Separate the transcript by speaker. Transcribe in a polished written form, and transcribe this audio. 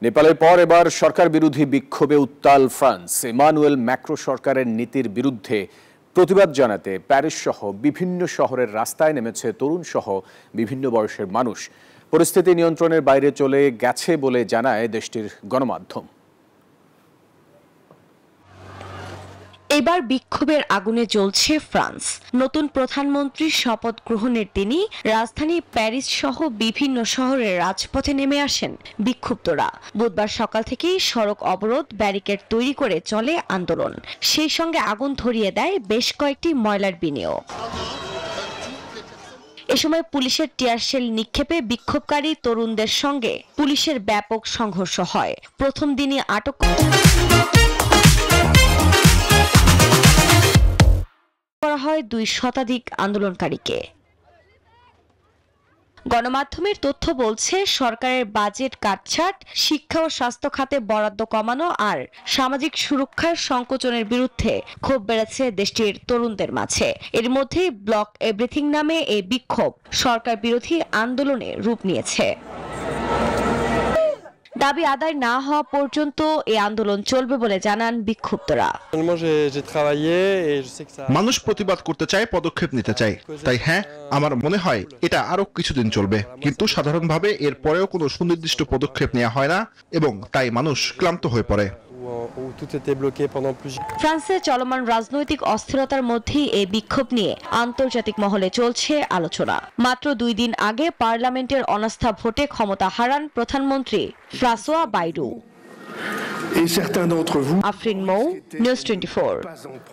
Speaker 1: নেপালের পর এবার সরকার বিরোধী বিক্ষোভে উত্তাল ফ্রান্স। ইমানুয়েল ম্যাক্রো সরকারের নীতির বিরুদ্ধে প্রতিবাদ জানাতে প্যারিস সহ বিভিন্ন শহরের রাস্তায় নেমেছে তরুণ সহ বিভিন্ন বয়সের মানুষ। পরিস্থিতি নিয়ন্ত্রণের বাইরে চলে গেছে বলে জানায় দেশটির গণমাধ্যম।
Speaker 2: এবার বিক্ষোভের আগুনে জ্বলছে ফ্রান্স। নতুন প্রধানমন্ত্রীর শপথ গ্রহণের দিনই রাজধানী প্যারিস সহ বিভিন্ন শহরের রাজপথে নেমে আসেন বিক্ষুব্ধরা। বুধবার সকাল থেকেই সড়ক অবরোধ, ব্যারিকেড তৈরি করে চলে আন্দোলন। সেই সঙ্গে আগুন ধরিয়ে দেয় বেশ কয়েকটি ময়লার বিনিও। এ সময় পুলিশের টিয়ারশেল নিক্ষেপে বিক্ষোভকারী তরুণদের সঙ্গে পুলিশের ব্যাপক সংঘর্ষ হয়। প্রথম দিনই আটক করা হয় 2 শতাধিক আন্দোলনকারীকে। গণমাধ্যমের তথ্য বলছে, সরকারের বাজেট কাটছাঁট, শিক্ষা ও স্বাস্থ্য খাতে বরাদ্দ কমানো আর সামাজিক সুরক্ষার সংকোচনের বিরুদ্ধে ক্ষোভ বেড়েছে দেশটির তরুণদের মাঝে। এর মধ্যেই ব্লক এভরিথিং নামে এই বিক্ষোভ সরকার বিরোধী আন্দোলনে রূপ নিয়েছে। দাবি আদায় না হওয়া পর্যন্ত এই আন্দোলন চলবে বলে জানান বিক্ষুব্ধরা।
Speaker 3: মানুষ প্রতিবাদ করতে চায়, পদক্ষেপ নিতে চায়, তাই হ্যাঁ, আমার মনে হয় এটা আরো কিছুদিন চলবে, কিন্তু সাধারণভাবে এর পরেও কোনো সুনির্দিষ্ট পদক্ষেপ নেওয়া হয় না এবং তাই মানুষ ক্লান্ত হয়ে পড়ে।
Speaker 2: ফ্রান্সে চলমান রাজনৈতিক অস্থিরতার মধ্যেই এই বিক্ষোভ নিয়ে আন্তর্জাতিক মহলে চলছে আলোচনা। মাত্র 2 দিন আগে পার্লামেন্টের অনাস্থা ভোটে ক্ষমতা হারান প্রধানমন্ত্রী ফ্রাঁসোয়া বাইরু। আফরিন মৌ, নিউজ 24।